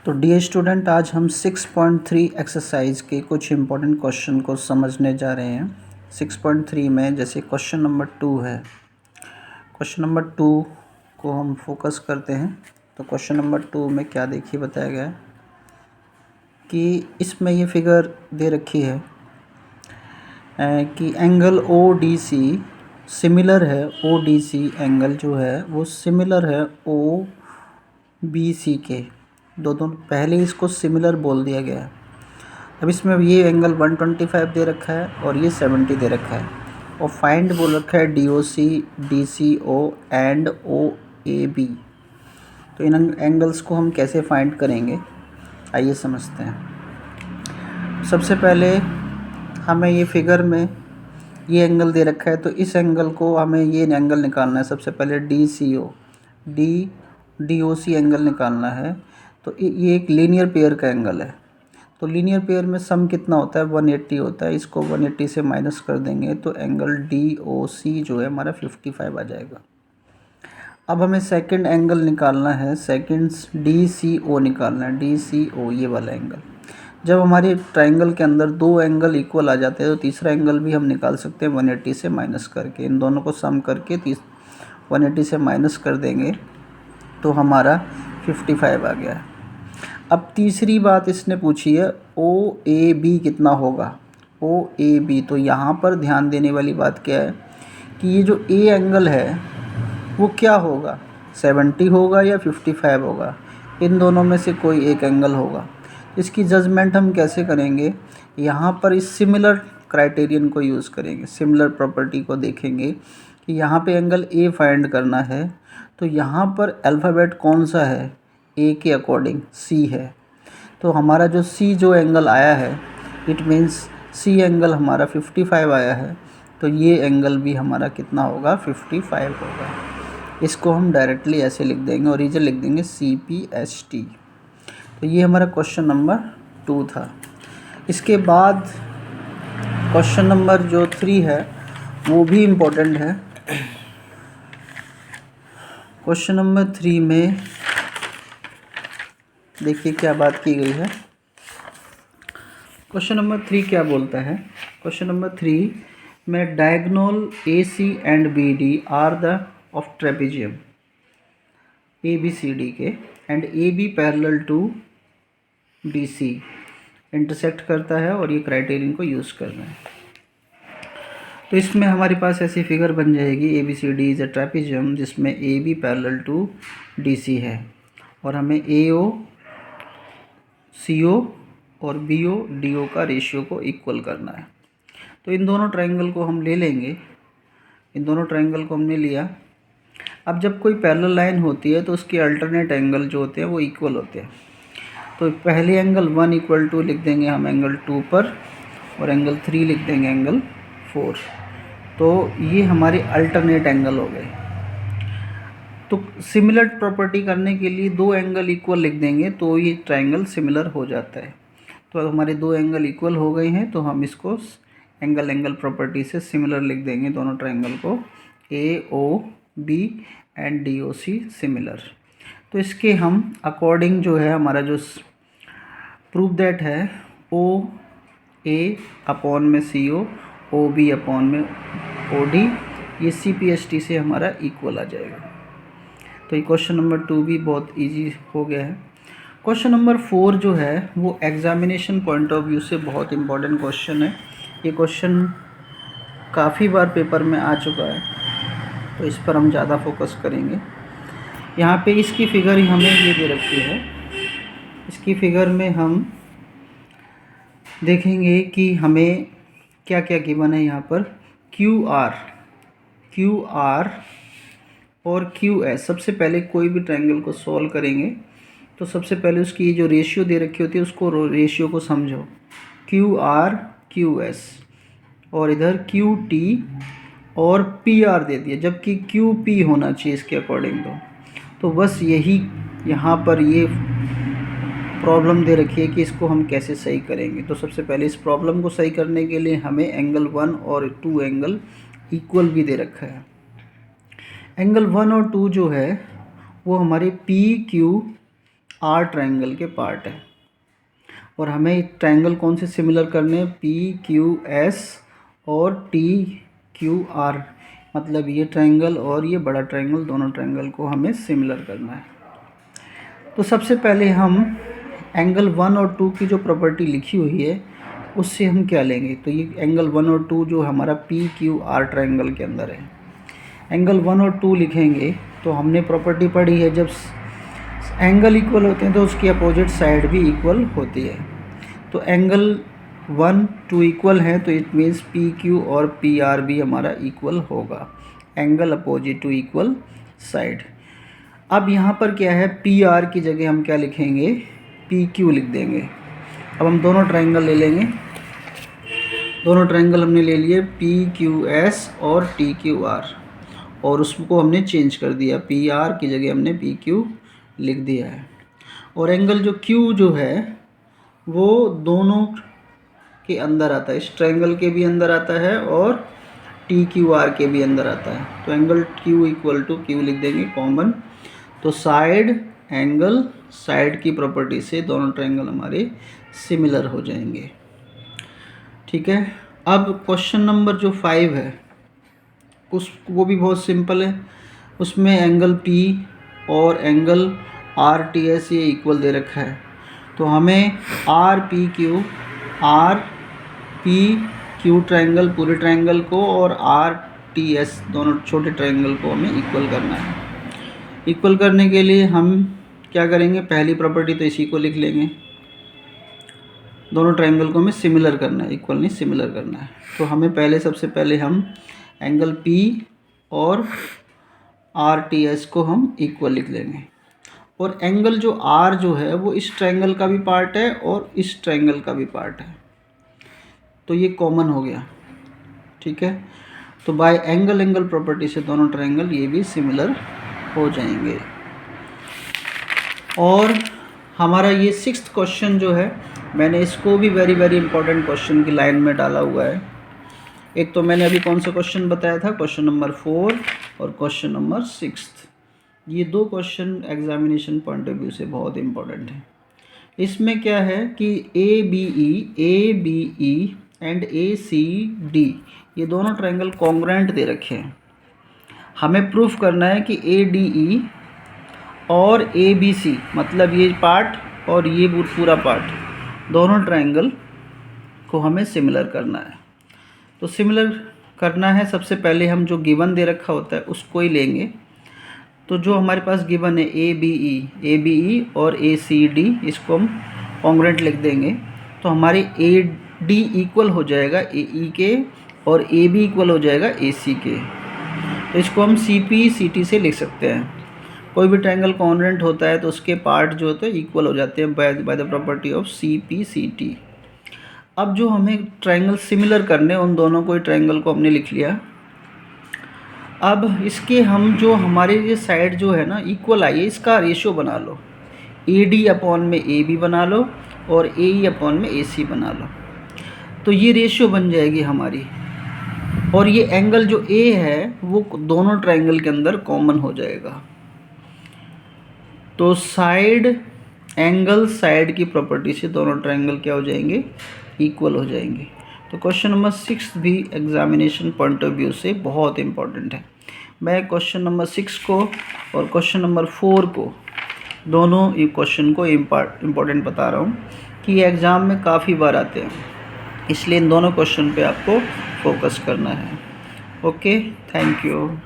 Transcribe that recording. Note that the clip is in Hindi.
तो डियर स्टूडेंट, आज हम 6.3 एक्सरसाइज के कुछ इम्पोर्टेंट क्वेश्चन को समझने जा रहे हैं। 6.3 में जैसे क्वेश्चन नंबर 2 है, क्वेश्चन नंबर 2 को हम फोकस करते हैं। तो क्वेश्चन नंबर 2 में क्या देखिए बताया गया है कि इसमें ये फिगर दे रखी है कि एंगल ODC सिमिलर है, ODC एंगल जो है वो सिमिलर है OBC के। दोनों पहले इसको सिमिलर बोल दिया गया है। अब इसमें ये एंगल 125 दे रखा है और ये 70 दे रखा है और फाइंड बोल रखा है DOC, DCO एंड OAB। तो इन एंगल्स को हम कैसे फाइंड करेंगे, आइए समझते हैं। सबसे पहले हमें ये फिगर में ये एंगल दे रखा है, तो इस एंगल को हमें ये एंगल निकालना है। सबसे पहले DOC एंगल निकालना है। तो ये एक लीनियर पेयर का एंगल है। तो लीनियर पेयर में सम कितना होता है, 180 होता है। इसको 180 से माइनस कर देंगे तो एंगल DOC जो है हमारा 55 आ जाएगा। अब हमें सेकंड एंगल निकालना है, सेकंड DCO निकालना है। DCO ये वाला एंगल। जब हमारे ट्रायंगल के अंदर दो एंगल इक्वल आ जाते हैं तो तीसरा एंगल भी हम निकाल सकते हैं 180 से माइनस करके। इन दोनों को सम करके 180 से माइनस कर देंगे तो हमारा 55 आ गया है। अब तीसरी बात इसने पूछी है OAB कितना होगा। OAB, तो यहाँ पर ध्यान देने वाली बात क्या है कि ये जो A एंगल है वो क्या होगा, 70 होगा या 55 होगा। इन दोनों में से कोई एक एंगल होगा। इसकी जजमेंट हम कैसे करेंगे, यहाँ पर इस सिमिलर क्राइटेरियन को यूज़ करेंगे। सिमिलर प्रॉपर्टी को देखेंगे कि यहाँ पे एंगल A फाइंड करना है, तो यहाँ पर अल्फ़ाबेट कौन सा है, A के अकॉर्डिंग C है। तो हमारा जो C जो एंगल आया है, इट मीन्स C एंगल हमारा 55 आया है, तो ये एंगल भी हमारा कितना होगा, 55 होगा। इसको हम डायरेक्टली ऐसे लिख देंगे, ओरिजिन लिख देंगे CPST। तो ये हमारा क्वेश्चन नंबर 2 था। इसके बाद क्वेश्चन नंबर जो 3 है वो भी इम्पोर्टेंट है। क्वेश्चन नंबर 3 में देखिए क्या बात की गई है। क्वेश्चन नंबर 3 क्या बोलता है, क्वेश्चन नंबर 3 में diagonal AC and BD are the of trapezium ABCD के and AB parallel to DC intersect करता है और ये क्राइटेरियन को यूज़ करना है। तो इसमें हमारे पास ऐसी फिगर बन जाएगी ABCD इज़ अ ट्रेपेजियम जिसमें AB पैरेलल टू DC है और हमें AO CO और BO DO का रेशियो को इक्वल करना है। तो इन दोनों ट्रायंगल को हम ले लेंगे। इन दोनों ट्रायंगल को हमने लिया। अब जब कोई पैरेलल लाइन होती है तो उसके अल्टरनेट एंगल जो होते हैं वो इक्वल होते हैं। तो पहले एंगल 1 इक्वल टू लिख देंगे हम एंगल 2 पर और एंगल 3 लिख देंगे एंगल 4। तो ये हमारे अल्टरनेट एंगल हो गए। तो सिमिलर प्रॉपर्टी करने के लिए दो एंगल इक्वल लिख देंगे तो ये ट्रायंगल सिमिलर हो जाता है। तो अब हमारे दो एंगल इक्वल हो गए हैं तो हम इसको एंगल प्रॉपर्टी से सिमिलर लिख देंगे दोनों ट्रायंगल को, AOB एंड DOC सिमिलर। तो इसके हम अकॉर्डिंग जो है हमारा जो प्रूफ दैट है OA अपॉन में CO, OB अपॉन में OD, ये CPST से हमारा इक्वल आ जाएगा। तो ये क्वेश्चन नंबर 2 भी बहुत इजी हो गया है। क्वेश्चन नंबर 4 जो है वो एग्जामिनेशन पॉइंट ऑफ व्यू से बहुत इम्पोर्टेंट क्वेश्चन है। ये क्वेश्चन काफ़ी बार पेपर में आ चुका है तो इस पर हम ज़्यादा फोकस करेंगे। यहाँ पे इसकी फिगर हमें ये दे रखी है। इसकी फिगर में हम देखेंगे कि हमें क्या क्या गिवन है। यहाँ पर QR और QS। सबसे पहले कोई भी ट्रायंगल को सॉल्व करेंगे तो सबसे पहले उसकी जो रेशियो दे रखी होती है उसको रेशियो को समझो, QR QS और इधर QT और PR दे दिया, जबकि QP होना चाहिए इसके अकॉर्डिंग। तो बस यही यहाँ पर ये प्रॉब्लम दे रखी है कि इसको हम कैसे सही करेंगे। तो सबसे पहले इस प्रॉब्लम को सही करने के लिए हमें एंगल 1 और 2 एंगल इक्वल भी दे रखा है। एंगल 1 और 2 जो है वो हमारे PQ आर ट्रायंगल के पार्ट है। और हमें ट्रायंगल कौन से सिमिलर करने हैं, PQS और TQR, मतलब ये ट्रायंगल और ये बड़ा ट्रायंगल, दोनों ट्रायंगल को हमें सिमिलर करना है। तो सबसे पहले हम एंगल 1 और 2 की जो प्रॉपर्टी लिखी हुई है उससे हम क्या लेंगे, तो ये एंगल 1 और 2 जो हमारा PQR ट्रायंगल के अंदर है, एंगल 1 और 2 लिखेंगे तो हमने प्रॉपर्टी पढ़ी है जब एंगल इक्वल होते हैं तो उसकी अपोजिट साइड भी इक्वल होती है। तो एंगल 1 2 इक्वल है तो इट मीन्स PQ और PR भी हमारा इक्वल होगा, angle opposite to equal side. अब यहाँ पर क्या है, PR की जगह हम क्या लिखेंगे, PQ लिख देंगे। अब हम दोनों ट्रायंगल ले लेंगे, दोनों ट्रायंगल हमने ले लिए PQS और TQR, और उसको हमने चेंज कर दिया, PR की जगह हमने PQ लिख दिया है। और एंगल जो Q जो है वो दोनों के अंदर आता है, इस ट्रायंगल के भी अंदर आता है और TQR के भी अंदर आता है। तो angle Q equal to Q लिख देंगे कॉमन। तो साइड एंगल साइड की प्रॉपर्टी से दोनों ट्रायंगल हमारे सिमिलर हो जाएंगे। ठीक है। अब क्वेश्चन नंबर जो 5 है वो भी बहुत सिंपल है। उसमें एंगल P और एंगल RTS ये इक्वल दे रखा है, तो हमें RPQ ट्रायंगल पूरे ट्रायंगल को और RTS दोनों छोटे ट्रायंगल को हमें इक्वल करना है। इक्वल करने के लिए हम क्या करेंगे, पहली प्रॉपर्टी तो इसी को लिख लेंगे, दोनों ट्रायंगल को हमें सिमिलर करना है, इक्वल नहीं सिमिलर करना है। तो हमें सबसे पहले हम एंगल P और RTS को हम इक्वल लिख लेंगे। और एंगल जो R जो है वो इस ट्रायंगल का भी पार्ट है और इस ट्रायंगल का भी पार्ट है, तो ये कॉमन हो गया। ठीक है। तो बाय एंगल प्रॉपर्टी से दोनों ट्रायंगल ये भी सिमिलर हो जाएंगे। और हमारा ये 6th क्वेश्चन जो है, मैंने इसको भी वेरी इंपॉर्टेंट क्वेश्चन की लाइन में डाला हुआ है। एक तो मैंने अभी कौन सा क्वेश्चन बताया था, क्वेश्चन नंबर 4 और क्वेश्चन नंबर 6। ये दो question examination point of view से बहुत इंपॉर्टेंट है। इसमें क्या है कि ABE एंड ACD ये दोनों ट्रायंगल कॉन्ग्रुएंट दे रखे हैं। हमें प्रूफ करना है कि ADE और ABC मतलब ये पार्ट और ये पूरा पार्ट, दोनों ट्रायंगल को हमें सिमिलर करना है। तो सिमिलर करना है, सबसे पहले हम जो गिवन दे रखा होता है उसको ही लेंगे। तो जो हमारे पास गिवन है ABE और ACD, इसको हम कॉन्ग्रुएंट लिख देंगे। तो हमारे AD इक्वल हो जाएगा AE के और AB इक्वल हो जाएगा AC के। तो इसको हम CP/CT से लिख सकते हैं। कोई भी ट्रायंगल कॉन्ग्रुएंट होता है तो उसके पार्ट जो होते हैं इक्वल हो जाते हैं by the property of CP/CT। अब जो हमें ट्रायंगल सिमिलर करने, उन दोनों को ट्रायंगल को हमने लिख लिया। अब इसके हम जो हमारे ये साइड जो है ना इक्वल आई है, इसका रेशियो बना लो, AD में AB बना लो और AE में AC बना लो। तो ये रेशियो बन जाएगी हमारी, और ये एंगल जो A है वो दोनों ट्रायंगल के अंदर कॉमन हो जाएगा। तो साइड एंगल साइड की प्रॉपर्टी से दोनों ट्रायंगल क्या हो जाएंगे, इक्वल हो जाएंगे। तो क्वेश्चन नंबर 6 भी एग्जामिनेशन पॉइंट ऑफ व्यू से बहुत इंपॉर्टेंट है। मैं क्वेश्चन नंबर 6 को और क्वेश्चन नंबर 4 को दोनों ये क्वेश्चन को इम्पॉर्टेंट बता रहा हूँ कि एग्ज़ाम में काफ़ी बार आते हैं, इसलिए इन दोनों क्वेश्चन पे आपको फोकस करना है। Okay, thank you.